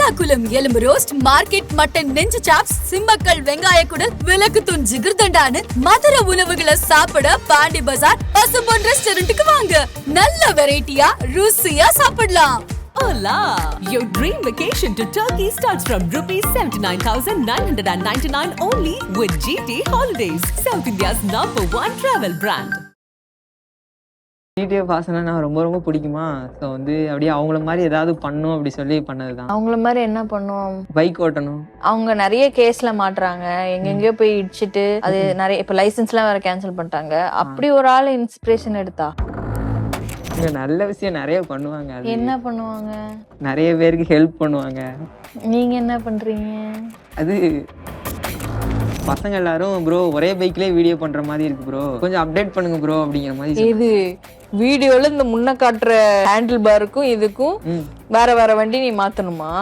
எர்ணாகுளம் எலும்பு roast, market mutton நெஞ்சு chops, Simmakkal வெங்காய குடல், விளக்கு தூண் ஜிகிர்தண்டான்னு மதுரை உணவுகளை சாப்பிட பாண்டி பஜார் பசும்பொன் ரெஸ்டாரண்ட்டுக்கு வாங்க. நல்ல வெரைட்டியா ருசியா சாப்பிடலாம். Hola! Your dream vacation to Turkey starts from rupees 79,999 only with GT Holidays, South India's #1 travel brand. GTA வாசனை நான் ரொம்ப ரொம்ப பிடிக்குமா. ஸோ வந்து அப்படியே அவங்கள மாதிரி ஏதாவது பண்ணும் அப்படி சொல்லி பண்ணதுதான். அவங்கள மாதிரி என்ன பண்ணுவோம்? பைக் ஓட்டணும். அவங்க நிறைய கேஸ்ல மாட்டுறாங்க, எங்கெங்கயோ போய் இடிச்சிட்டு அது நிறைய இப்ப லைசன்ஸ்லாம் வேற கேன்சல் பண்ணிட்டாங்க. அப்படி ஒரு ஆள் இன்ஸ்பிரேஷன் எடுத்தா இங்க நல்ல விஷயம் நிறைய பண்ணுவாங்க. அது என்ன பண்ணுவாங்க? நிறைய பேருக்கு ஹெல்ப் பண்ணுவாங்க. நீங்க என்ன பண்றீங்க? அது பசங்க எல்லாரும் ப்ரோ ஒரே பைக்லயே வீடியோ பண்ற மாதிரி இருக்கு ப்ரோ, கொஞ்சம் அப்டேட் பண்ணுங்க ப்ரோ அப்படிங்கிற மாதிரி. இது வீடியோல இந்த முன்ன காட்டுற ஹேண்டில் பாருக்கும் இதுக்கும் வேற வேற வண்டி நீ மாத்தணுமா?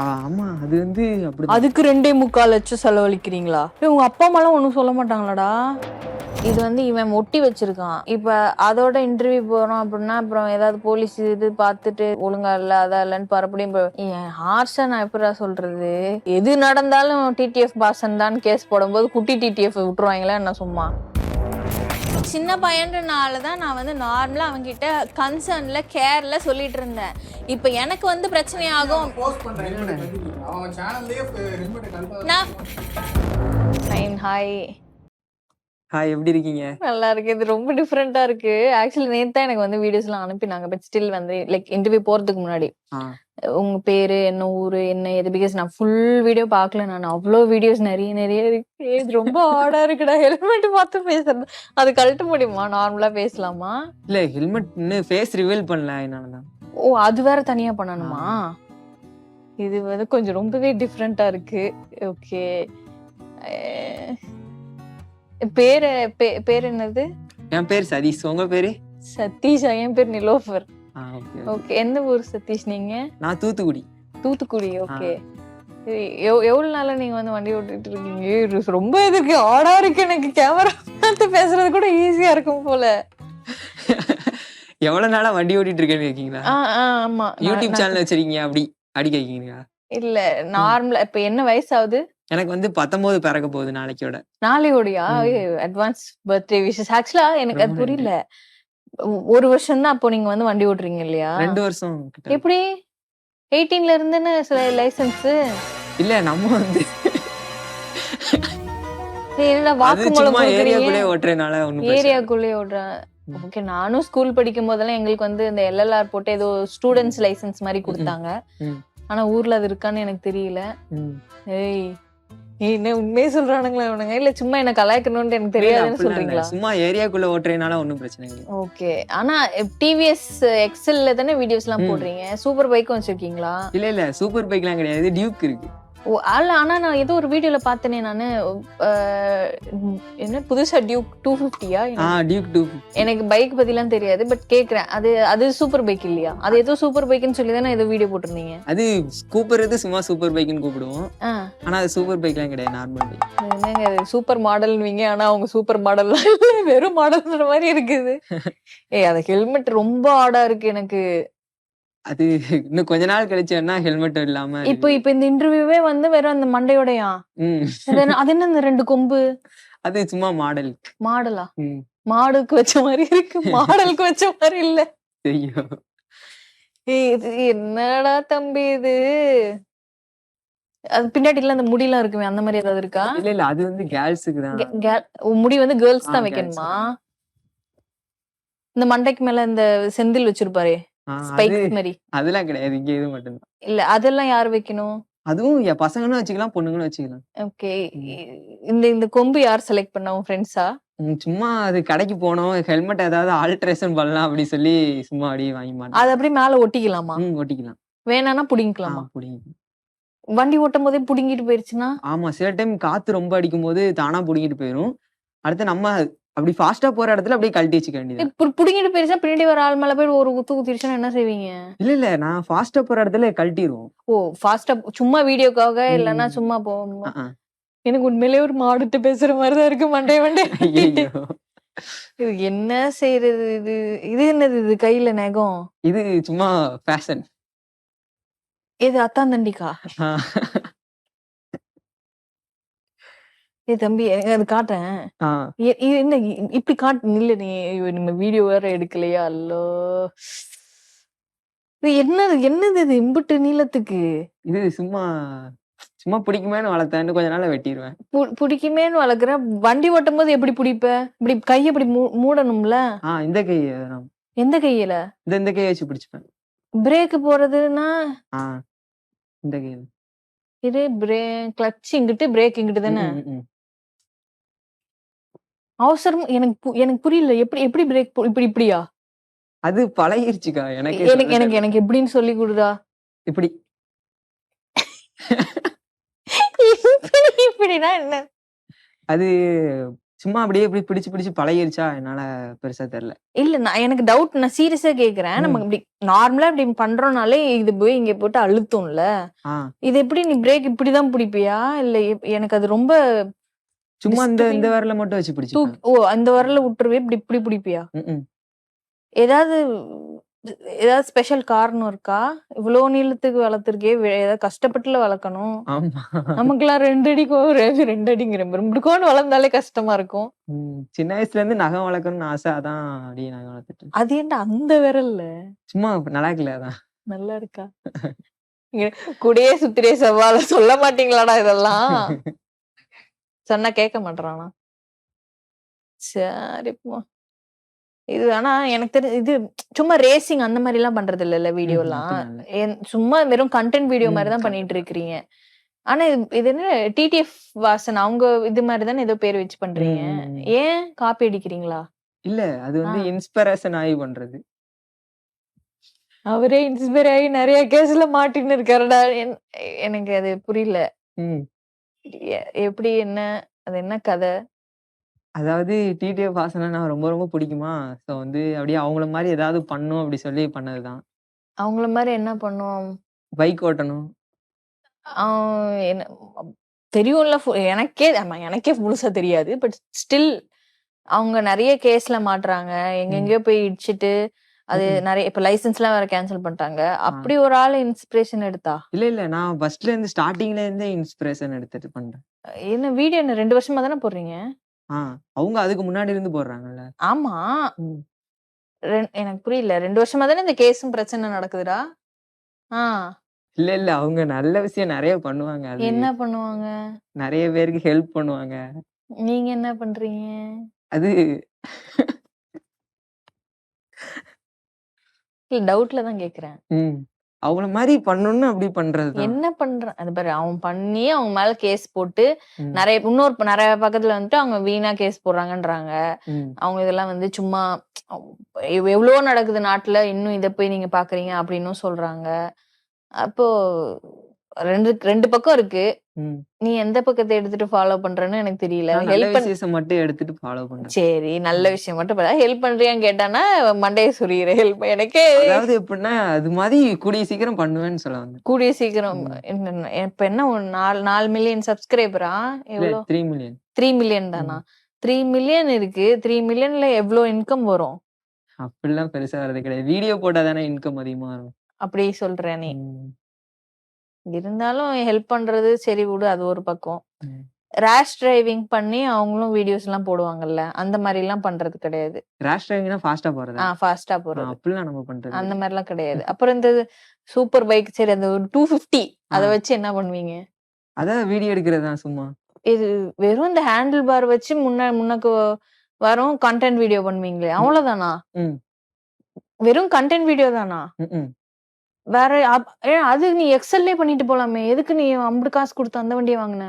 ஆமா, அது வந்து அப்படி. அதுக்கு 2.25 லட்சம் செலவழிக்கிறீங்களா? உங்க அப்பா அம்மாலாம் ஒண்ணும் சொல்ல மாட்டாங்களாடா? இது வந்து இவன் ஒட்டி வச்சிருக்கான். இப்ப அதோட இன்டர்வியூ போறோம் அப்படின்னா அப்புறம் ஏதாவது போலீஸ் இது பார்த்துட்டு ஒழுங்கா இல்ல அதான் இல்லன்னு பரப்படியும் ஹார்ஷா நான் எப்படா சொல்றது? எது நடந்தாலும் டிடிஎஃப் பாசன் தான் கேஸ் போடும்போது குட்டி டிடிஎஃப் விட்டுருவாங்களா என்ன? சும்மா சின்ன பையன்றனாலதான் நான் வந்து நார்மலா அவங்கிட்ட கன்சர்ன்ல கேர்ல சொல்லிட்டு இருந்தேன். இப்ப எனக்கு வந்து பிரச்சனை ஆகும். ஹாய் ஹாய், எப்படி இருக்கீங்க? நல்லா இருக்கு. இது ரொம்ப டிஃப்ரெண்டா இருக்கு. ஆக்சுவலி நேத்து தான் எனக்கு வந்து வீடியோஸ் எல்லாம் அனுப்பினாங்க. பட் ஸ்டில் வந்து லைக் இன்டர்வியூ போறதுக்கு முன்னாடி உங்க பேரு என்ன, ஊரு என்ன, எது, பிகாஸ் நான் ஃபுல் வீடியோ பாக்கல. நான் அவ்வளோ வீடியோஸ் நிறைய இருக்கு. இது ரொம்ப ஆடா இருக்குடா. ஹெல்மெட் பார்த்து பேசுறது அது கழட்ட முடியுமா? நார்மலா பேசலாமா? இல்ல, ஹெல்மெட் இன்னும் ஃபேஸ் ரிவீல் பண்ணல, அதனாலதான். ஓ, அது வேற தனியா பண்ணணுமா? இது வந்து கொஞ்சம் ரொம்பவே டிஃப்ரெண்டா இருக்கு. ஓகே, பேர் என்னது? என் பேர் சதீஷ். உங்க பேரு? சதீஷா? என் பேர் நிலோஃபர். ஓகே, எந்த ஊர் சதீஷ் நீங்க? நான் தூத்துக்குடி. தூத்துக்குடி, ஓகே. எவ்வளவு நாளா நீங்க வந்து வண்டி ஓட்டிட்டு இருக்கீங்க? ரொம்ப இதுக்கு ஆடா இருக்கு. எனக்கு கேமரா பார்த்து பேசுறது கூட ஈஸியா இருக்கும் போல. எவ்வளவு நாளா வண்டி ஓட்டிட்டு இருக்கேன்னு கேக்கீங்களா? ஆமா, யூடியூப் சேனல் வச்சிருக்கீங்க அப்படி கேக்கீங்களா? இல்ல, நார்மலா. இப்ப என்ன வயசு ஆகுது? எனக்கு வந்து 19 பிறக்க போகுது நாளைக்கோட. நாளையோடயா? Advance birthday wishes. ஆக்சுவலா எனக்கு அது புரியல. ஒரு வருஷம் தான் அப்போ நீங்க வந்து வண்டி ஓட்டுறீங்க இல்லையா? 2 வருஷம். எப்படி 18ல இருந்துன்னு லைசன்ஸ்? இல்ல, நம்ம வந்து என்னடா வாக்குமூலம் ஏரியாக்குள்ளே ஓட்டுறதுனால ஒண்ணும் ஏரியாக்குள்ளே ஓட்டுறேன். ஓகே, நானும் ஸ்கூல் படிக்கும் போதெல்லாம் எங்களுக்கு வந்து இந்த எல்எல்ஆர் போட்டு ஏதோ ஸ்டூடெண்ட்ஸ் லைசன்ஸ் மாதிரி கொடுத்தாங்க. ஆனா ஊர்ல அது இருக்கான்னு எனக்கு தெரியல. ஏய், என்ன உண்மையே சொல்றானுங்களா இவனுங்க? இல்ல சும்மா என்ன கலாய்க்கணும்னு எனக்கு தெரியாதுன்னு சொல்றீங்களா? சும்மா ஏரியாக்குள்ள ஓட்டுறதுனால ஒன்னும் பிரச்சனை இல்லை. ஓகே, ஆனா டிவிஎஸ் எக்ஸல்ல தானே வீடியோஸ் எல்லாம் போடுறீங்க. சூப்பர் பைக்கும் வச்சிருக்கீங்களா? இல்ல சூப்பர் பைக் எல்லாம் கிடையாது, டியூக் இருக்கு. ஓ, அல்ல, ஆனா நான் ஏதோ ஒரு வீடியோல பார்த்தேனே நானு. என்ன புதுசா டியூக் 250யா? டியூக் 250. எனக்கு பைக் பத்திலாம் தெரியாது, பட் கேக்குறேன். அது சூப்பர் பைக் இல்லையா? அது ஏதோ சூப்பர் பைக்னு சொல்லி தானே ஏதோ வீடியோ போட்டிருந்தீங்க. அது கூப்பிடுறது சும்மா சூப்பர் பைக்னு கூப்பிடுவோம். ஆனா அது சூப்பர் பைக்லாம் கிடையாது, நார்மல் பைக். என்னங்க அது சூப்பர் மாடல்வீங்க, ஆனா அவங்க சூப்பர் மாடல் வெறும் மாடல்ன்ற மாதிரி இருக்குது. அந்த ஹெல்மெட் ரொம்ப ஆடா இருக்கு எனக்கு. அது இன்னும் கொஞ்ச நாள் கழிச்சேன்னா ஹெல்மெட் இல்லாம. இப்போ இந்த இன்டர்வியூவே வந்து வெறும் அந்த மண்டையோடயா? அது என்ன இந்த 2 கொம்பு? அது சும்மா மாடலா? மாடுக்கு வச்ச மாதிரி இருக்கு, மாடலுக்கு வச்ச மாதிரி இல்ல. இது என்னடா தம்பி இது? அது பின்னாடி இல்ல அந்த முடியெல்லாம் இருக்குமே, அந்த மாதிரி ஏதாவது இருக்கா? இல்ல அது வந்து கேர்ள்ஸுக்கு தான். முடி வந்து கேர்ள்ஸ் தான் வைக்கணுமா? இந்த மண்டைக்கு மேல இந்த செந்தில் வச்சிருப்பாரே ஸ்பைக்ஸ் மாதிரி, அதெல்லாம் கிடையாது. இங்க இது மட்டும் தான். இல்ல அதெல்லாம் யார் வைக்கணும்? அதுவும் பசங்களும் வச்சுக்கலாம், பொண்ணுங்களும் வச்சுக்கலாம். ஓகே, இந்த கொம்பு யார் செலக்ட் பண்ணா? உன் ஃப்ரெண்ட்ஸா? சும்மா அது கடைக்கு போனோம், ஹெல்மெட் ஏதாவது ஆல்ட்ரேஷன் பண்ணலாம் அப்படி சொல்லி சும்மா அப்படியே வாங்கி மாட்டோம். அது அப்படியே மேல ஒட்டிக்கலாமா? ஒட்டிக்கலாம். வேணானா புடிங்கலாமா? புடிங்க. வண்டி ஓட்டும் போதே புடுங்கிட்டு போயிருச்சுன்னா? ஆமா, சில டைம் காத்து ரொம்ப அடிக்கும் போது தானா புடுங்கிட்டு போயிரும். அடுத்து நம்ம அப்படி ஃபாஸ்டா போற இடத்துல அப்படியே கழட்டி வச்சுக்க வேண்டியது. புடுங்கிட்டு போயிருச்சா பின்னாடி வர ஆள் மேல போய் ஒரு குத்து குத்திருச்சுன்னா என்ன செய்வீங்க? இல்ல நான் ஃபாஸ்டா போற இடத்துல கழட்டிடுவோம். ஓ, ஃபாஸ்டா சும்மா வீடியோக்காக இல்லன்னா சும்மா போவோம். எனக்கு உண்மையிலேயே ஒரு மாடுட்டு பேசுற மாதிரிதான் இருக்கு மண்டே. இது என்ன செய்யறது? இது என்னது? இது கையில நகம்? இது சும்மா ஃபேஷன். இது அத்தான் தண்டிக்கா? ஆ. தம்பி எனக்கு அது காட்டேன். ஆ. இது என்ன இப்படி இல்ல நீ நம்ம வீடியோ வேற எடுக்கலையா? அல்லோ! இது என்னது என்னது இது இம்புட்டு நீளத்துக்கு? இது சும்மா சும்மா பிடிக்குமேன்னு வளர்த்தேன். இன்னும் கொஞ்ச நாள்ல வெட்டிருவேன். புடிக்குமேன்னு வளர்க்குற. வண்டி ஓட்டும்போது எப்படி புடிப்ப? இப்படி கைய இப்படி மூடணும்ல? இந்த கை நான் எந்த கையில? இந்த கைய வச்சு பிடிச்சுப்பேன். பிரேக் போடுறதுன்னா? ஆ இந்த கையில. இது கிளட்ச் இங்கிட்டு, பிரேக் இங்கிட்டு ம், தானே? ம், ம். அவசரமா எனக்கு புரியல. எப்படி பிரேக் இப்படியா? அது பழகிருச்சுக்கா. எனக்கே எனக்கு சொல்ல எனக்கு தெரியல. எனக்கு எப்படின்னு சொல்லிக் குடுடா. இப்படி. இப்படின்னா என்ன? அது சும்மா அப்படியே இப்படி பிடிச்சு பிடிச்சு பழகிருச்சா, என்னால பெருசா தெரியல. இல்ல எனக்கு டவுட். நான் சீரியஸா கேக்குறேன். நம்ம ம். இப்படி நார்மலா இப்படி பண்றோம்னாலே இது போய் இங்க போட்டு அழுத்தும்ல. ஆ இது எப்படி நீ பிரேக் இப்படிதான் புடிப்பியா? இல்ல எனக்கு அது ரொம்ப சும்மா இந்த டிஸ்டர்பிங். விரல மட்டும் வச்சு பிடிச்சுப்பேன். அந்த விரல விட்டுருவே இப்படி இப்படி புடிப்பியா? ம்ம். ஏதாவது ஏதாவது ஸ்பெஷல் காரணம் இருக்கா? இவ்ளோ நீளத்துக்கு வளர்த்துருக்கே ஏதாவது கஷ்டப்பட்டுல வளர்க்கணும். ஆமா. நமக்கெல்லாம் 2 அடிக்கோ 2 அடிங்கிறேன். இப்படிக்கோன்னு வளர்ந்தாலே கஷ்டமா இருக்கும். சின்ன வயசுல இருந்து நகம் வளர்க்கணும்னு ஆசை. அதான் அப்படியே நகம் வளர்த்துட்டு. அது ஏன்டா அந்த விரல்ல? சும்மா நல்லா இருக்குல்ல அதான். நல்லா இருக்கா? இங்க கூடயே சுத்திரே செவ்வால சொல்ல மாட்டீங்களாடா இதெல்லாம்? சொன்னா கேட்க மாட்றானா? சரி போ. இது ஆனா எனக்கு இது சும்மா ரேசிங் அந்த மாரிலாம் பண்றது இல்லல்ல வீடியோலாம். அப்படிலாம் இல்ல. சும்மா வெறும் கன்டென்ட் வீடியோ மாரி தான் பண்ணிட்டு கரெக்ட். இருக்கிறீங்க. ஆனா இது என்ன டிடிஎஃப் வாசன் அவங்க இது மாரி தானே ஏதோ பேர் வச்சு பண்றீங்க. ம், ம், ம். ஏன் காப்பி அடிக்கிறீங்களா? இல்ல. அது ஆ. இன்ஸ்பிரேஷன் ஆயி பண்றது. அவரே இன்ஸ்பயர் ஆகி நெறைய கேஸ்ல மாட்டின்னு இருக்காருடா. எனக்கு அது புரியல. ம். எப்படி என்ன? அது என்ன கதை? அதாவது டிடிஎஃப் வாசன ரொம்ப ரொம்ப பிடிக்குமா. ஸோ அப்படியே அவங்கள மாரி ஏதாவது பண்ணணும் அப்படி சொல்லி பண்ணதுதான். அவங்கள மாரி என்ன பண்ணுவோம்? பைக் ஓட்டணும். ஆ என்ன தெரியும்ல. எனக்கே முழுசா தெரியாது. பட் ஸ்டில் அவங்க நெறைய கேஸ்ல மாட்றாங்க. ம். எங்கெங்கேயோ போய் இடிச்சுட்டு, அது ம்ஹ்ம். நெறைய இப்ப லைசென்ஸ்லாம் வேற கேன்சல் பண்ணிட்டாங்க. ஆ. அப்படி ஒரு ஆள இன்ஸ்பிரேஷன் எடுத்தா? இல்ல. நான் ஃபர்ஸ்ட்ல இருந்து ஸ்டார்ட்டிங்ல இருந்தே இன்ஸ்பிரேஷன் எடுத்துட்டு பண்றேன். என்ன வீடியோ என்ன 2 வருஷமா தானே போடுறீங்க? ஆ. அவங்க அதுக்கு முன்னாடி இருந்து போடுறாங்கல்ல. ஆமா. ம். எனக்கு புரியல. 2 வருஷமா தானே இந்த கேஸும் பிரச்சனை நடக்குதுடா? ஆ. இல்ல. அவங்க நல்ல விஷயம் நெறைய பண்ணுவாங்க. அது என்ன பண்ணுவாங்க? நெறைய பேருக்கு ஹெல்ப் பண்ணுவாங்க. நீங்க என்ன பண்றீங்க? அது இல்ல டவுட்ல தான் கேட்கிறேன். ம். அவங்கள மாரி பண்ணணும்னு அப்படி பண்றதுதான். என்ன பண்றான்? அது பாரு அவன் பண்ணி அவங்க மேல கேஸ் போட்டு ம். நெறைய பக்கத்துல வந்துட்டு அவங்க வீணா கேஸ் போடுறாங்கன்றாங்க. ம். அவங்க இதெல்லாம் வந்து சும்மா எவ்வளவோ நடக்குது நாட்டுல. இன்னும் இத போய் நீங்க பார்க்குறீங்க அப்படின்னும் சொல்றாங்க. அப்போ 2 பக்கம் இருக்கு. ம். நீ எந்த பக்கத்த எடுத்துட்டு ஃபாலோ பண்றன்னு எனக்கு தெரியல. நான் நல்ல ஹெல்ப் விஷயத்த மட்டும் எடுத்துட்டு ஃபாலோ பண்றேன். சரி நல்ல ம். விஷயம் மட்டும் ஹெல்ப் பண்றியான்னு கேட்டானா மண்டைய சொறியிற ஹெல்ப் எனக்கே அதாவது எப்படின்னா, அது மாரி கூடிய சீக்கிரம் பண்ணுவேன்னு சொல்ல வந்தேன். கூடிய சீக்கிரம் ம். இப்ப என்ன 4 மில்லியன் சப்ஸ்கிரைபரா? இல்ல எவ்வளோ? 3 மில்லியன். 3 மில்லியன் தானா? 3 மில்லியன் இருக்கு. 3 மில்லியன்ல எவ்ளோ இன்கம் வரும்? அப்படிலாம் பெருசா வரது கிடையாது. வீடியோ போட்டா தானே இன்கம் அதிகமா வரும். அப்படி சொல்ற நீ. ம். இருந்தாலும் ஹெல்ப் பண்றது சரி விடு. அது ஒரு பக்கம். ம். ரேஷ் டிரைவிங் பண்ணி அவங்களும் வீடியோஸ்லாம் போடுவாங்கல்ல. அந்த மாரிலாம் பண்றது கிடையாது. ரேஷ் டிரைவிங்னா ஃபாஸ்ட்டா போறதா? ஃபாஸ்ட்டா போறது. அப்படிலாம் நம்ம பண்றது அந்த கிடையாது. மாரிலாம் கிடையாது. அப்புறம் இந்த சூப்பர் பைக் சரி அந்த 250 ஆ. அத வச்சு என்ன பண்ணுவீங்க? அதான் வீடியோ எடுக்கிறது தான் சும்மா. இது வெறும் இந்த ஹேண்டில் பார் வச்சு முன்னக்கு வரும் கன்டென்ட் வீடியோ பண்ணுவீங்களே, ம். அவ்வளோதானா? ம். வெறும் கன்டென்ட் வீடியோ தானா? ம்ஹ்ம். வேற அது நீ எக்ஸெல்லே பண்ணிட்டு போலாமே. எதுக்கு நீ அம்புட்டு காசு குடுத்து அந்த வண்டிய வாங்குன?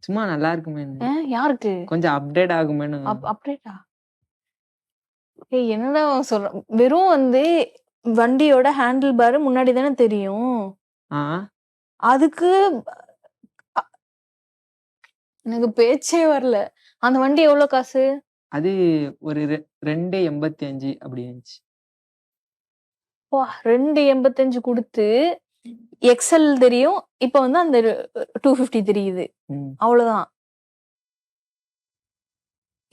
சும்மா நல்லா இருக்குமேன்னு. யாருக்கு? கொஞ்சம் அப்டேட் ஆகுமேன்னு. அப்டேட்டா? என்னடா சொல்ற? வெறும் வந்து வண்டியோட ஹேண்டில் பார் முன்னாடி தானே தெரியும். ஆ. அதுக்கு அ எனக்கு பேச்சே வரல. அந்த வண்டி எவ்வளோ காசு? அது ஒரு 2.85 அப்படி இருந்துச்சு. 2.85 குடுத்து எக்ஸெல் தெரியும். இப்ப வந்து அந்த 250 தெரியுது. ம். அவ்வளோதான்.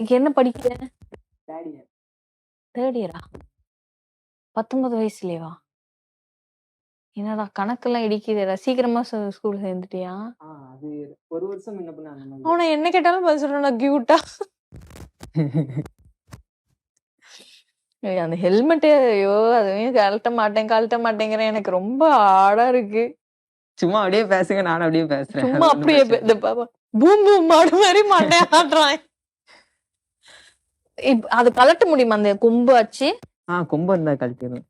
என்ன படிக்கிற? 3rd year. 3 இயரா? 19 வயசுலயேவா? என்னடா கணக்கெல்லாம் இடிக்குதுடா. சீக்கிரமா ஸ்கூல் சேர்ந்துட்டியா? அது ஒரு வருஷம் முன்ன பின்ன அந்த மாதிரி. அவன என்ன கேட்டாலும் பதில் சொல்றான்டா கியூட்டா. அந்த ஹெல்மெட் ஐயோ! அதுவும் கழட்ட மாட்டேங்கிறேன். எனக்கு ரொம்ப ஆடா இருக்கு. சும்மா அப்படியே பேசுங்க, நானும் அப்படியே பேசுறேன். சும்மா அது ஒண்ணும் அப்படியே பிரச்சனை இல்ல. இந்த பாப்பா பூம் பூம் மாடு மாரி மண்டைய ஆட்டுறான். அது கழட்ட முடியுமா அந்த கொம்பு ஆச்சு? கொம்பு இருந்தா கழட்டிடணும்.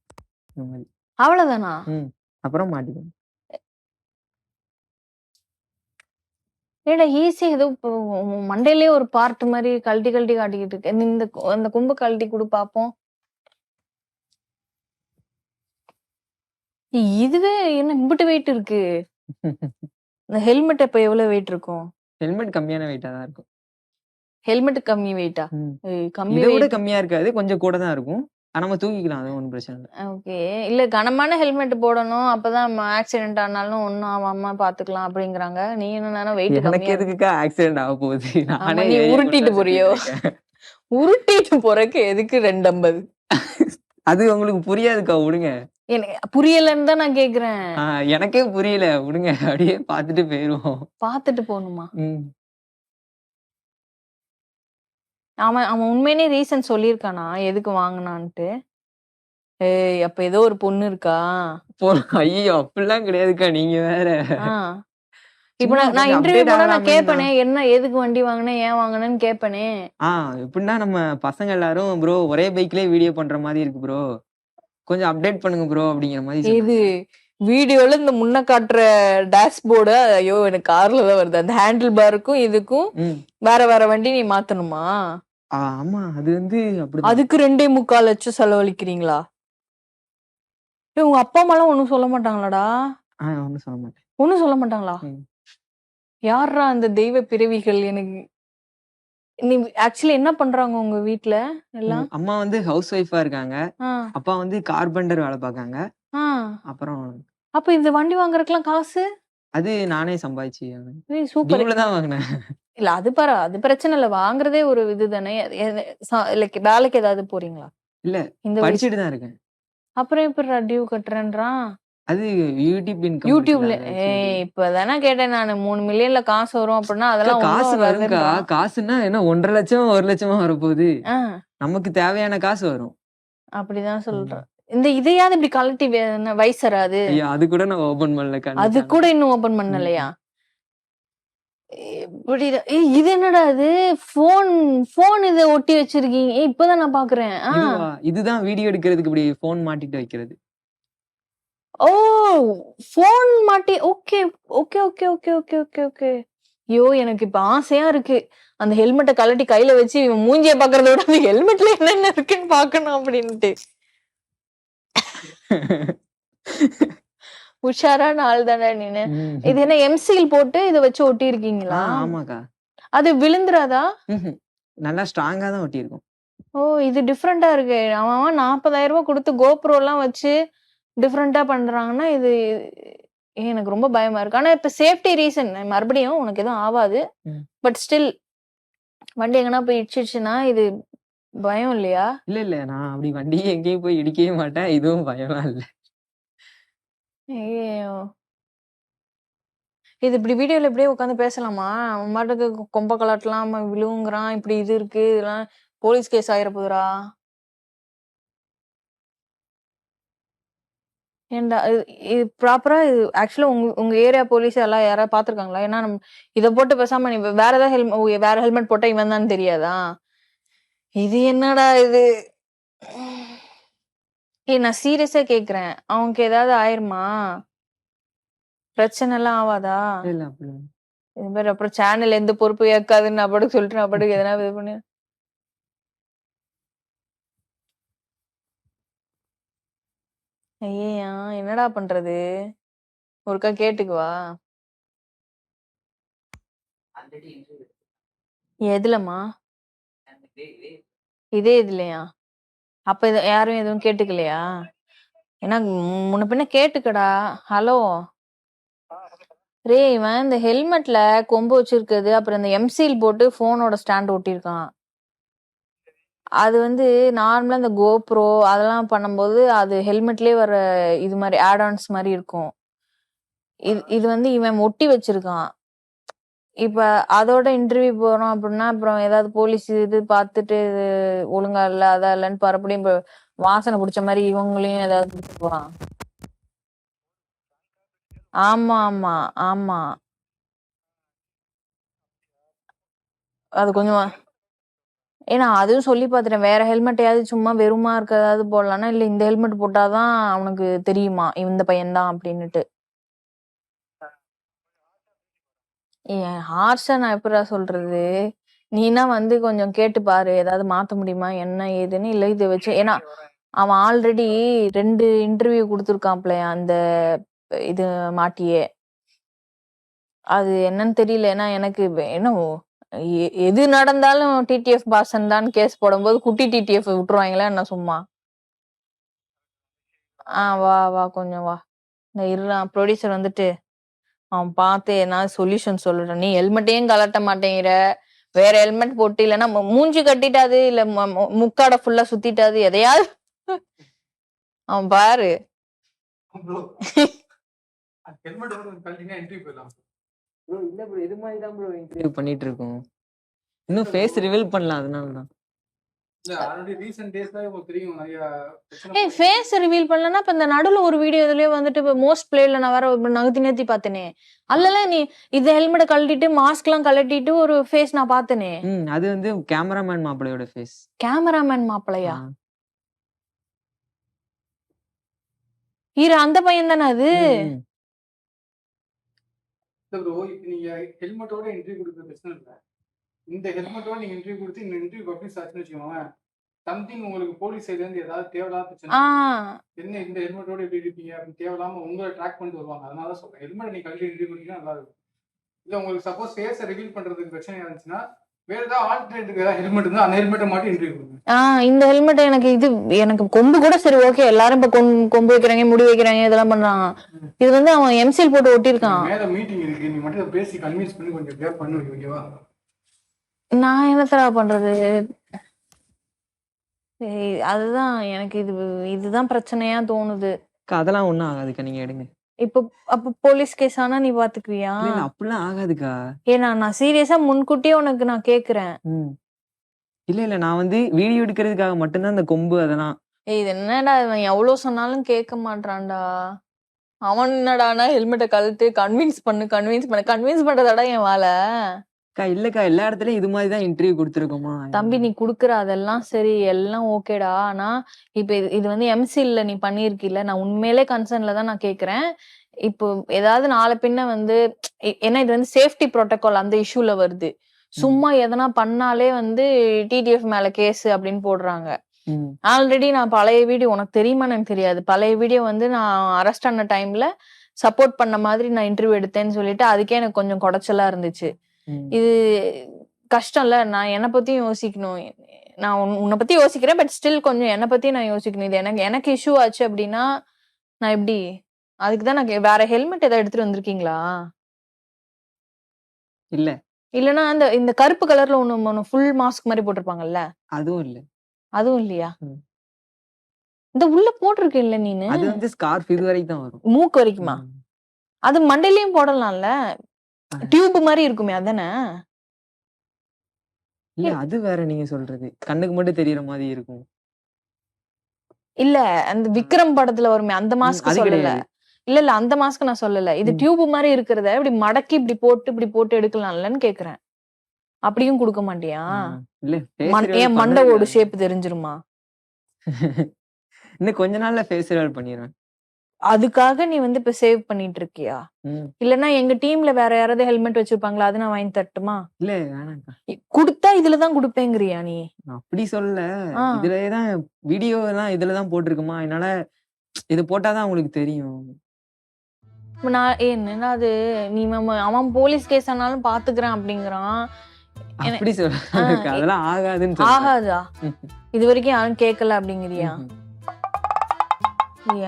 இந்த மாதிரி. அவ்வளவுதானா? அப்புறம் மாட்டிக்கணும். ஏடா ஈஸி ஏதோ மண்டையிலேயே ஒரு பார்ட் மாதிரி கழட்டி கழட்டி காட்டிக்கிட்டு இருக்கு. இந்த அந்த கொம்பு கழட்டி கொடு பாப்போம். இதுவே என்ன இம்புட்டு வெயிட் இருக்கு? இந்த ஹெல்மெட் இப்ப எவ்வளவு வெயிட் இருக்கும்? ஹெல்மெட் கம்மியான வெயிட்டா தான் இருக்கும். ஹெல்மெட் கம்மி வெயிட்டா? கம்மி இதை விட வெயிட். கம்மியா இருக்காது, கொஞ்சம் கூட தான் இருக்கும். நம்ம தூக்கிக்கலாம், அது ஒன்றும் பிரச்சனை இல்லை. ஓகே. இல்ல கனமான ஹெல்மெட் போடணும், அப்பதான் ஆக்சிடென்ட் ஆனாலும் ஒண்ணும் ஆகாம பாத்துக்கலாம் அப்படிங்கிறாங்க. நீ என்னன்னா வெயிட் எனக்கு கம்மியா இருக்கு. எதுக்குக்கா ஆக்சிடென்ட் ஆக போகுது? ஆமா, நானே நீ ஏரியா உருட்டிட்டு தான் போறியோ? சுத்திட்டு இருக்கேன். உருட்டிட்டு போறக்கு எதுக்கு 250? அது உங்களுக்கு புரியாதுக்கா, விடுங்க. எனக்கு புரியலன்னு தான் நான் கேக்குறேன். எனக்கே புரியல, விடுங்க. அப்படியே பார்த்துட்டு போயிருவோம். பாத்துட்டு போகணுமா? ம். அவன் அவன் உண்மையிலே ரீசன் சொல்லியிருக்கானா எதுக்கு வாங்கினான்ட்டு? ஏய் அப்ப ஏதோ ஒரு பொண்ணு இருக்கா? ஐயோ, அப்படிலாம் கிடையாதுக்கா, நீங்க வேற. ஆ. இப்ப சும்மா நான் கொஞ்சம் இன்டர்வியூ அப்டேட் போனா நான் ஆகலாமேன்னு கேட்பனே, என்ன எதுக்கு வண்டி வாங்கின, ஏன் வாங்கினேன்னு கேட்பனே. எப்படின்னா நம்ம பசங்க எல்லாரும் ப்ரோ ஒரே பைக்லயே வீடியோ பண்ற மாதிரி இருக்கு ப்ரோ, கொஞ்சம் அப்டேட் பண்ணுங்க ப்ரோ அப்படிங்கிற மாதிரி இது சொன்னாங்க. வீடியோல இந்த முன்ன காட்டுற டேஷ்போர்டு ஐயோ எனக்கு கார்ல தான் வருது. அந்த ஹேண்டில் பாருக்கும் இதுக்கும் வேற வேற வண்டி நீ மாத்தணுமா? ஆமா, அது வந்து அப்படிதான். அதுக்கு 2.25 லட்சம் செலவழிக்கிறீங்களா? உங்க அப்பா அம்மாலாம் ஒண்ணும் சொல்ல மாட்டாங்களாடா? ஒன்றும் சொல்ல மாட்டேன். ஒண்ணும் சொல்ல மாட்டாங்களா? யார்ரா அந்த தெய்வ பிறவிகள்? எனக்கு நீ ஆக்சுவலி என்ன பண்றாங்க உங்க வீட்ல எல்லாம்? அம்மா வந்து ஹவுஸ் ஒய்ஃபா இருக்காங்க, அப்பா வந்து கார்பெண்டர் வேலை பார்க்காங்க. அப்புறம் அப்ப இந்த வண்டி வாங்குறதுக்குலாம் காசு? அது நானே சம்பாதிச்சு சூப்பர். டியூல தான் வாங்கினேன். இல்ல அது அது பிரச்சனை இல்ல. வாங்குறதே ஒரு இதுதானே. லைக் வேலைக்கு ஏதாவது போறீங்களா? இல்ல, இந்த படிச்சுட்டு தான் இருக்கேன். அப்புறம் எப்படிடா டியூ கட்டுறேன்றான்? அது யூடியூப் இன்கம். யூடியூப்ல இப்பதானே கேட்டேன் நானு. 3 மில்லியன்ல காசு வரும் அப்படின்னா அதெல்லாம் காசு வரும்க்கா. காசுன்னா என்ன 1.5 லட்சம் 1 லட்சமா வரப்போகுது? நமக்கு தேவையான காசு வரும். அப்படிதான் சொல்றேன். இந்த இதையாவது இப்படி கலட்டி வைசராது. அது கூட நான் ஓபன் பண்ணல. அது கூட இன்னும் ஓபன் பண்ணலையா? இது என்னடா இது? போன் இத ஒட்டி வச்சிருக்கீங்க. இப்பதான் நான் பாக்குறேன். இதுதான் வீடியோ எடுக்கிறதுக்கு இப்படி போன் மாட்டிட்டு வைக்கிறது. ஓ போன் மாட்டி. Okay okay okay okay okay okay okay. ஐயோ எனக்கு இப்ப ஆசையா இருக்கு. அந்த ஹெல்மெட்டை கழட்டி கையில வச்சு இவன் மூஞ்சிய பாக்குறத விட அந்த ஹெல்மெட்ல என்னென்ன இருக்குன்னு பாக்கணும் அப்படின்ட்டு. உஷாரான ஆள் தானே நீனு. இது என்ன எம்சீல் போட்டு இத வச்சு ஒட்டி இருக்கீங்களா? ஆமாக்கா. அது விழுந்துராதா? நல்லா ஸ்ட்ராங்கா தான் ஒட்டி இருக்கும். ஓ இது டிஃபரெண்டா இருக்கு. அவன் 40,000 ரூபாய் கொடுத்து கோப்ரோ எல்லாம் வச்சு டிஃபரெண்டா பண்றாங்கன்னா இது எனக்கு ரொம்ப பயமா இருக்கு. ஆனா இப்ப சேஃப்டி ரீசன் மறுபடியும் உனக்கு எதுவும் ஆகாது. பட் ஸ்டில் வண்டி எங்கன்னா போய் இடிச்சிடுச்சுன்னா இது பயம் இல்லையா? இல்ல நான் அப்படி வண்டியை எங்கேயும் போய் இடிக்கவே மாட்டேன். இதுவும் பயம்லாம் இல்ல. ஐயோ இது இப்படி வீடியோல இப்படியே உட்காந்து பேசலாமா? அவன் மாட்டுக்கு கொம்ப கலாட்டலாம் விழுவுங்கிறான். இப்படி இது இருக்கு, இதெல்லாம் போலீஸ் கேஸ் ஆயிர போதுரா. ஏன்டா இது ப்ராப்பரா இது ஆக்சுவலா உங்க ஏரியா போலீஸ் எல்லாம் யாராவது பாத்துருக்காங்களா? ஏன்னா இத போட்டு பேசாம நீ வேற ஏதாவது வேற ஹெல்மெட் போட்டா இவன் தான் தெரியாதா? இது என்னடா இது? நான் சீரியஸா கேக்குறேன். அவனுக்கு ஏதாவது ஆயிருமா? பிரச்சனை எல்லாம் ஆவாதா? இல்ல அப்படி இது மாதிரி அப்புறம் சேனல் எந்த பொறுப்பு ஏற்காதுன்னு நான் பாட்டுக்கு சொல்லிட்டு நான் பாட்டுக்கு எதனா இது பண்ணு. ஐயா என்னடா பண்றது? ஒருக்கா கேட்டுக்குவா. எதுலமா? இதே இதுலயா? அப்ப யாரும் எதுவும் கேட்டுக்கலையா? ஏன்னா முன்ன பின்ன கேட்டுக்கடா. ஹலோ ரே, இவன் இந்த ஹெல்மெட்ல கொம்பு வச்சிருக்குது, அப்புறம் இந்த எம்சீல் போட்டு போனோட ஸ்டாண்ட் ஒட்டியிருக்கான். அது வந்து நார்மலா இந்த கோப்ரோ அதெல்லாம் பண்ணும்போது அது ஹெல்மெட்லயே வர இது மாதிரி ஆட்-ஆன்ஸ் மாதிரி இருக்கும். இது வந்து இவன் ஒட்டி வச்சிருக்கான். இப்ப அதோட இன்டர்வியூ போறோம் அப்படின்னா அப்புறம் ஏதாவது போலீஸ் இது பார்த்துட்டு இது ஒழுங்கா இல்ல அதான் இல்லன்னு மறுபடியும் வாசனை பிடிச்ச மாதிரி இவங்களையும் ஏதாவது பிடிச்சிட்டு போறான். ஆமா ஆமா ஆமா. அது கொஞ்சம் ஏன்னா அதுவும் சொல்லி பார்த்துட்டேன். வேற ஹெல்மெட்டையாவது சும்மா வெறுமா இருக்கிறதாவது போடலாம்னா, இல்ல இந்த ஹெல்மெட் போட்டாதான் அவனுக்கு தெரியுமா இந்த பையன்தான் அப்படின்னுட்டு. ஏன் ஹார்ஷா நான் எப்படிடா சொல்றது? நீனா வந்து கொஞ்சம் கேட்டு பாரு. ஏதாவது மாத்த முடியுமா? என்ன ஏதுன்னு. இல்ல இத வச்சு ஏன்னா அவன் ஆல்ரெடி 2 இன்டர்வியூ குடுத்துருக்கான்ப்லயா அந்த இது மாட்டியே. அது என்னன்னு தெரியல. ஏன்னா எனக்கு என்ன எது நடந்தாலும் டிடிஎஃப் பாசன் தான் கேஸ் போடும்போது குட்டி டிடிஎஃப் விட்டுருவாங்களா என்ன சும்மா? வா வா கொஞ்சம் வா. இந்த இருறான் ப்ரொடியூசர் வந்துட்டு அவன் பார்த்து ஏதாவது சொல்யூஷன் சொல்லுறான். நீ ஹெல்மெட்டையும் கழட்ட மாட்டேங்கிற. வேற ஹெல்மெட் போட்டு இல்லைன்னா மூஞ்சி கட்டிட்டாது இல்ல முக்காட ஃபுல்லா சுத்திட்டாது எதையாவது அவன் பாரு. இல்ல ப்ரோ இது மாதிரி தான் ப்ரோ இன்டர்வியூ பண்ணிட்டு இருக்கோம். இன்னும் ஃபேஸ் ரிவீல் பண்ணலாம் அதனால தான். ஃபேஸ் ரிவீல் பண்ணலன்னா இப்ப இந்த நடுவுல ஒரு வீடியோ இதுலயே வந்துட்டு மோஸ்ட் பிளேல நான் வேற நகர்த்தி பார்த்தனே. அல்லல நீ இந்த ஹெல்மெட்டை கழட்டிட்டு மாஸ்க் எல்லாம் கழட்டிட்டு ஒரு ஃபேஸ் நான் பார்த்தனே. அது வந்து கேமராமேன் மாப்பிளையோட ஃபேஸ். கேமராமேன் மாப்பிளையா? அந்த பையன் தானே அது? ப்ரோ இப்போ நீங்க ஹெல்மெட்டோட இன்டர்வியூ கொடுக்குற பிரச்சனை இல்லை. இந்த ஹெல்மெட்டோட நீங்க இன்டர்வியூ கொடுத்து இந்த இன்டர்வியூ பப்ளிஷ் ஆச்சுன்னு வச்சுக்கோங்க, சம்திங் உங்களுக்கு போலீஸ் சைட்ல இருந்து ஏதாவது தேவையில்லாத பிரச்சனை என்ன இந்த ஹெல்மெட்டோட எப்படி இருப்பீங்க அப்படின்னு தேவையில்லாம உங்களை ட்ராக் பண்ணிட்டு வருவாங்க. அதனால தான் சொல்றேன் ஹெல்மெட் நீ கழட்டி இன்டர்வியூ கொடுத்தீங்கன்னா நல்லா இருக்கும். இல்லை உங்களுக்கு சப்போஸ் ஃபேஸை ரிவீல் பண்றதுக்கு பிரச்சனையா இருந்துச்சுன்னா வேற ஏதாவது ஆல்டர்னேட்டிவ் ஏதாவது ஹெல்மெட் இருந்தா அந்த ஹெல்மெட்டை மாட்டி இன்டர்வியூ கொடுங்க. இந்த ஹெல்மெட் எனக்கு கொம்பு கூட சரி ஓகே. எல்லாரும் இப்ப கொம்பு வைக்கிறாங்க முடி வைக்கிறாங்க இதெல்லாம் பண்றாங்க. இது வந்து அவன் எம்சில் போட்டு ஒட்டிருக்கான். மேல மீட்டிங் இருக்கு, நீ மட்டும் பேசி கன்வின்ஸ் பண்ணி கொஞ்சம் கேப் பண்ணு ஓகேவா? நான் என்ன தரா பண்றது? அதுதான் எனக்கு இதுதான் பிரச்சனையா தோணுது. அதெல்லாம் ஒண்ணும் ஆகாதுக்கா, நீங்க எடுங்க. அப்ப போலீஸ் கேஸ் ஆனா நீ பாத்துக்குவியா? அப்படிலாம் ஆகாதுக்கா. ஏன்னா நான் சீரியஸா முன்கூட்டியே உனக்கு நான் கேக்குறேன். இல்ல நான் வந்து வீடியோ எடுக்கிறதுக்காக மட்டும்தான் அந்த கொம்பு அதெல்லாம். இது என்னடா இவன் எவ்வளவு சொன்னாலும் கேட்க மாட்டான்டா. அவன் என்னடானா ஹெல்மெட்டை கழட்டு கன்வின்ஸ் பண்றதாடா என் வேலை. இல்லக்கா எல்லா இடத்துலயும் இது மாதிரிதான் இன்டர்வியூ கொடுத்துருக்கோமா? தம்பி நீ குடுக்குற அதெல்லாம் சரி எல்லாம் ஓகேடா. ஆனா இப்ப இது வந்து எம்சில்ல நீ பண்ணிருக்கீல்ல, நான் உண்மையிலே கன்சர்ன்ல தான் நான் கேக்குறேன். இப்போ ஏதாவது நாளை பின்ன வந்து ஏன்னா இது வந்து சேஃப்டி ப்ரோட்டோகால் அந்த இஷ்யூல வருது. சும்மா எதனா பண்ணாலே வந்து டிடிஎஃப் மேல கேஸ் அப்படின்னு போடுறாங்க. ஆல்ரெடி நான் பழைய வீடியோ உனக்கு தெரியுமான்னு எனக்கு தெரியாது. பழைய வீடியோ வந்து நான் அரெஸ்ட் ஆன டைம்ல சப்போர்ட் பண்ண மாதிரி நான் இன்டர்வியூ எடுத்தேன்னு சொல்லிட்டு அதுக்கே எனக்கு கொஞ்சம் குடைச்சலா இருந்துச்சு. இது கஷ்டம்ல. நான் என்னை பத்தியும் யோசிக்கணும். நான் உன்னை பத்தி யோசிக்கிறேன். பட் ஸ்டில் கொஞ்சம் என்னை பத்தியும் நான் யோசிக்கணும். இது எனக்கு இஷ்யூ ஆச்சு அப்படின்னா நான் எப்படி? அதுக்குதான் நான் வேற ஹெல்மெட் ஏதாவது எடுத்துட்டு வந்திருக்கீங்களா? இல்லன்னா இந்த கருப்பு கலர்ல ஒண்ணு ஃபுல் மாஸ்க் மாதிரி போட்டிருப்பாங்கல்ல, அதுவும் இல்லையா? இந்த உள்ள போட்டிருக்க இல்ல நீனு? அது வந்து ஸ்கார்ஃப் இது வரைக்கும் தான் வரும். மூக்கு வரைக்குமா? அது மண்டையிலயும் போடலாம்ல, டியூப் மாதிரி இருக்குமே அதானே? இல்ல அது வேற நீங்க சொல்றது. கண்ணுக்கு மட்டும் தெரியற மாதிரி இருக்கும். இல்ல அந்த விக்ரம் படத்துல வருமே அந்த மாஸ்க் சொல்லல. இல்ல அந்த மாஸ்க் நான் சொல்லல. இது டியூப் மாதிரி இருக்கிறத இப்படி மடக்கி இப்படி போட்டு எடுக்கலாம்லன்னு கேக்குறேன். அப்படியும் கொடுக்க மாட்டியா? ஏன் மண்டையோட ஷேப் தெரிஞ்சிருமா? இன்னும் கொஞ்ச நாள்ல ஃபேஸ் ரிவீல் பண்ணிடுவேன். அதுக்காக நீ வந்து இப்ப சேவ் பண்ணிட்டு இருக்கியா? இல்லன்னா எங்க டீம்ல வேற யாராவது ஹெல்மெட் வச்சிருப்பாங்களா, அது நான் வாங்கி தரட்டுமா? இல்ல வேணாம்க்கா. குடுத்தா இதுலதான் குடுப்பேங்கறியா நீ? அப்படி சொல்ல, இதுலதான் வீடியோ எல்லாம் இதுலதான் போட்டிருக்குமா, அதனால இது போட்டாதான் உங்களுக்கு தெரியும். நான் என்னன்னா அது நீ அவன் போலீஸ் கேஸ் ஆனாலும் பாத்துக்கிறேன் அப்படிங்கிறான். அப்படி சொல்ல அதெல்லாம் ஆகாதுன்னு. ஆகாதா? இது வரைக்கும் யாரும் கேட்கல அப்படிங்கிறியா?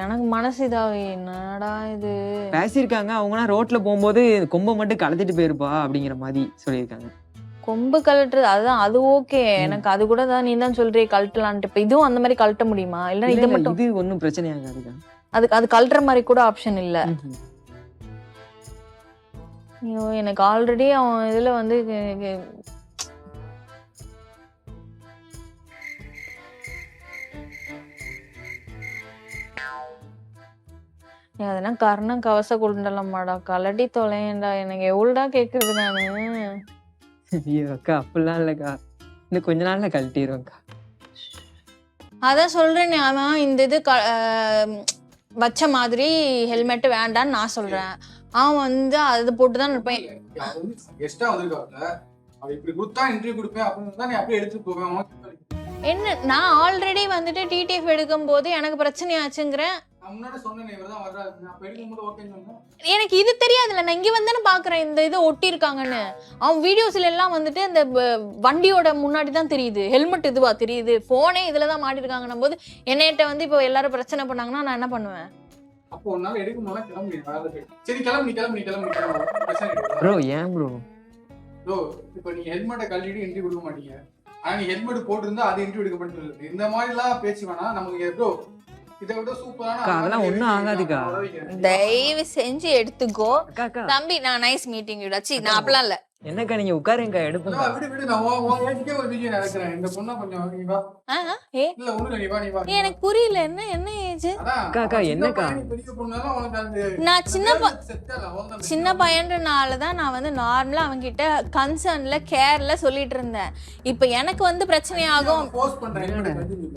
எனக்கு மனசு இதாவே என்னடா இது பேசியிருக்காங்க. அவங்கலாம் ரோட்ல போகும்போது கொம்பை மட்டும் கலத்திட்டு போயிருப்பா அப்படிங்கிற மாதிரி சொல்லியிருக்காங்க. கொம்பு கழட்டுறது அதுதான், அது ஓகே. எனக்கு அது கூட தான் நீ தான் சொல்றியே கழட்டலான்ட்டு. இப்ப இதுவும் அந்த மாதிரி கழட்ட முடியுமா? இல்ல இது மட்டும் இது ஒன்றும் பிரச்சனை ஆகாதுக்கா. அது கழட்டுற மாதிரி கூட ஆப்ஷன் இல்ல. ஐயோ எனக்கு ஆல்ரெடி அவன் இதுல வந்து அதெல்லாம் கர்ணம் கவச குண்டலமாடா, கலட்டி தொலையேன்டா. எனக்கு எவ்வளோடா கேக்குறது நானு. ஐயோ அக்கா அப்படிலாம் இல்லைக்கா, இன்னும் கொஞ்ச நாள்ல கழட்டிடுவேன்க்கா. அதான் சொல்றேனே, அவன் இந்த இது வச்ச மாதிரி ஹெல்மெட் வேண்டான்னு நான் சொல்றேன். அவன் வந்து அது போட்டுதான் இருப்பேன். கெஸ்டா வந்திருக்காங்க, அவ இப்படி கொடுத்தா இன்டர்வியூ கொடுப்பேன் அப்படின்னு தான் நீ அப்படியே எடுத்துட்டு போவேன். என்ன, நான் ஆல்ரெடி வந்துட்டு டிடிஎஃப் எடுக்கும் போது எனக்கு பிரச்சனை ஆச்சுங்கிறேன். எனக்கு இது தெரியாதுல்ல, நான் இங்க வந்து பாக்குறேன் இந்த இதை ஒட்டி இருக்காங்கன்னு. அவன் வீடியோஸ்ல எல்லாம் வந்துட்டு அந்த வண்டியோட முன்னாடி தான் தெரியுது, ஹெல்மெட் இதுவா தெரியுது, போனே இதுலதான் மாட்டிருக்காங்கன்னும் போது என்னைட்ட வந்து இப்போ எல்லாரும் பிரச்சனை பண்ணாங்கன்னா நான் என்ன பண்ணுவேன்? அப்போ உன்னால எடுக்க முடியல, கிளம்பி. சரி கிளம்பி. ப்ரோ ஏன் ப்ரோ? ப்ரோ இப்போ நீங்க ஹெல்மெட்டை கழட்டிட்டு இன்டர்வியூ கொடுக்க மாட்டீங்க, ஆனா நீ ஹெல்மெட் போட்டிருந்தா அது இன்டர்வியூ எடுக்க மாட்டேங்குது. இந்த மாதிரிலாம் பேச்சு வேணா நமக்கு. ப்ரோ இதை விட சூப்பரான அதெல்லாம் ஒண்ணும் ஆகாதுக்கா. தயவு செஞ்சு எடுத்துக்கோ தம்பி. நான் நைஸ் மீட்டிங் யூடாச்சி, நான் அப்பலாம் இல்ல. என்னக்கா நீங்க உட்காருங்கக்கா, எடுப்போம். விடு நான் ஒரு வீடியோ நடக்கிறேன். இந்த பொண்ணா கொஞ்சம் நீ வா. இல்ல ஒண்ணு நீ வா. எனக்கு புரியல, என்ன ஏஜ்? அக்கா என்னக்கா பெரிய பொண்ணால உனக்கு அந்த நான் சின்ன பையன்றனாலதான் நான் வந்து நார்மலா அவங்க கிட்ட கன்சர்ன்ல கேர்ல சொல்லிட்டு இருந்தேன். இப்ப எனக்கு வந்து பிரச்சனை ஆகும். போஸ்ட் பண்றேன்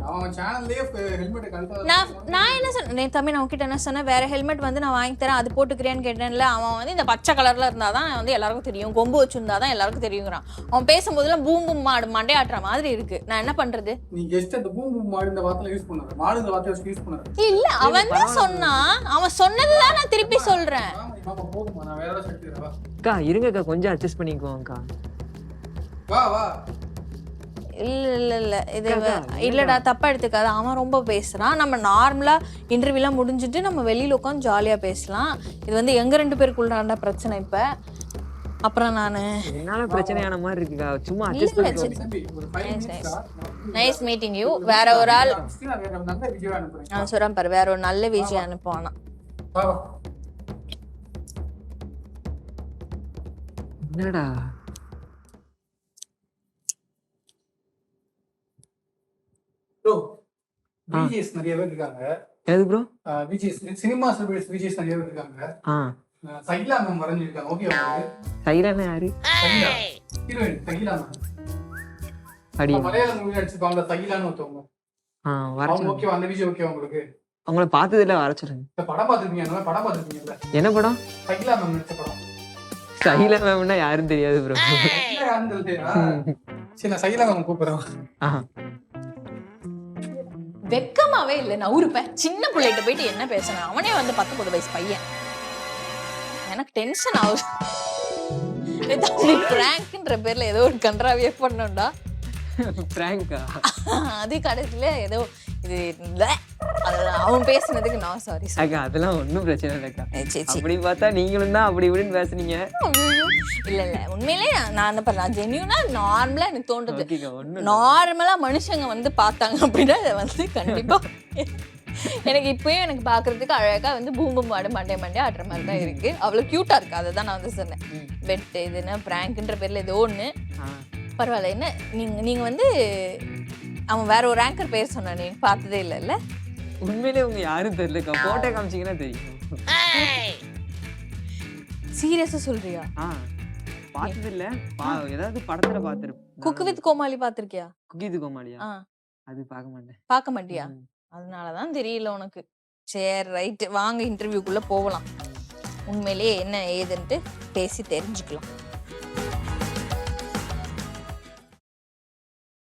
அவங்க சேனல்லயே ஹெல்மெட் கழட்டாத. நான் என்ன சொன்னேன் தம்பி, நான் உங்ககிட்ட என்ன சொன்னேன், வேற ஹெல்மெட் வந்து நான் வாங்கி தரேன், அது போட்டுக்கிறேன்னு கேட்டேன்ல. அவன் வந்து இந்த பச்சை கலர்ல இருந்தாதான் வந்து எல்லாருக்கும் தெரியும், கொம்பு வச்சிருந்தாதான் எல்லாருக்கும் தெரியுங்கிறான். அவன் பேசும்போதெல்லாம் பூம் பூம் மாடு மண்டை ஆட்டுற மாதிரி இருக்கு. நான் என்ன பண்றது? நீ ஜஸ்ட் அந்த பூம் பூம் மாடு இந்த வார்த்தை யூஸ் பண்ணாத, மாடுங்க வார்த்தை யூஸ் பண்ணாத. இல்ல அவன் தான் சொன்னான், அவன் சொன்னதுதான் நான் திருப்பி சொல்றேன். போதுமா, நான் வேற ஏதாவது சொல்லிடுறேன். வா அக்கா இருங்கக்கா, கொஞ்சம் அட்ஜஸ்ட் பண்ணிக்குவோம்க்கா. வா இல்ல இது இல்லடா, தப்பா எடுத்துக்காத. அவன் ரொம்ப பேசுறான். நம்ம நார்மலா இன்டர்வியூலாம் முடிஞ்சிட்டு நம்ம வெளியில உட்காந்து ஜாலியா பேசலாம். இது வந்து எங்க 2 பேருக்குள்ளான பிரச்சனை. இப்ப அப்புறம் நானு என்னால பிரச்சனையான மாதிரி இருக்குக்கா, சும்மா அட்ஜஸ்ட் பண்ணிக்கோ. Nice meeting you. வேற ஒரு ஆள் நல்ல வீடியோ அனுப்புறேன். நான் சொல்றேன் பாரு, வேற ஒரு நல்ல வீடியோ அனுப்புவானா. என்னடா ப்ரோ விஜிஎஸ் நிறைய பேர் இருக்காங்க. எது bro? VGS cinema celebrities VGS நிறைய பேர் இருக்காங்க. சைலா மேம் வரைஞ்சிருக்காங்க. ஓகே உங்களுக்கு சைலானா யாரு? Shaila heroine Shaila ma'am. அடி மலையாள மூவி நடிச்சிருப்பாங்க சைலான்னு ஒருத்தவங்க. அவங்க ஓகே, அந்த விஜய் ஓகே உங்களுக்கு? அவங்கள பார்த்தது இல்ல, வர சொல்லுங்க. இந்த படம் பார்த்திருப்பீங்க, படம் பார்த்திருப்பீங்கல்ல? என்ன படம்? சைலா மேம் நடிச்ச படம். சைலா மேம்னா யாரும் தெரியாது ப்ரோ. யாருன்னு தெரியா? சரி நான் சைலா மேம் கூப்பிடுறேன். வெக்கமாவே இல்ல, நான் ஊருப்பேன். சின்ன பிள்ளைகிட்ட போயிட்டு என்ன பேசணும்? அவனே வந்து 19 வயசு பையன். எனக்கு டென்ஷன் ஆகுது. பிராங்க்ன்ற பேர்ல ஏதோ ஒரு கன்றாவியே பண்ணோம்டா. பிராங்கா? அது கடைசியில ஏதோ இது அவன் பேசுனதுக்கு நான் சாரி. அதெல்லாம் ஒன்றும் பிரச்சனை இல்லைக்கா. அப்படி பார்த்தா நீங்களும் தான் அப்படி இப்படின்னு பேசுனீங்க. இல்ல உண்மையிலே நான் என்ன பண்ணலாம், ஜென்யூனா நார்மலா எனக்கு தோன்றது. நார்மலா மனுஷங்க வந்து பார்த்தாங்க அப்படின்னா வந்து கண்டிப்பா எனக்கு இப்பயும் எனக்கு பாக்குறதுக்கு அழகா வந்து பூம்பு மாடு மண்டே ஆடுற மாதிரி தான் இருக்கு. அவ்வளவு கியூட்டா இருக்கு. அதை தான் நான் வந்து சொன்னேன். பெட் இதுன்னா பிராங்க்ன்ற பேர்ல ஏதோ ஒண்ணு பரவாயில்ல. என்ன நீங்க வந்து அவன் வேற ஒரு ஆங்கர் பேர் சொன்ன, நீ பார்த்ததே இல்லைல்ல? உண்மையிலே உங்க யாரும் தெரியலக்கா, போட்டோ காமிச்சிங்கன்னா தெரியும். சீரியஸா சொல்றியா? பார்த்தது இல்ல, ஏதாவது படத்துல பார்த்திருப்பேன். குக் வித் கோமாளி பார்த்திருக்கியா? குக் வித் கோமாளியா? அது பார்க்க மாட்டியா? அதனாலதான் தெரியல உனக்கு. சரி ரைட், வாங்க இன்டர்வியூக்குள்ள போகலாம். உண்மையிலேயே என்ன ஏதுன்ட்டு பேசி தெரிஞ்சுக்கலாம்.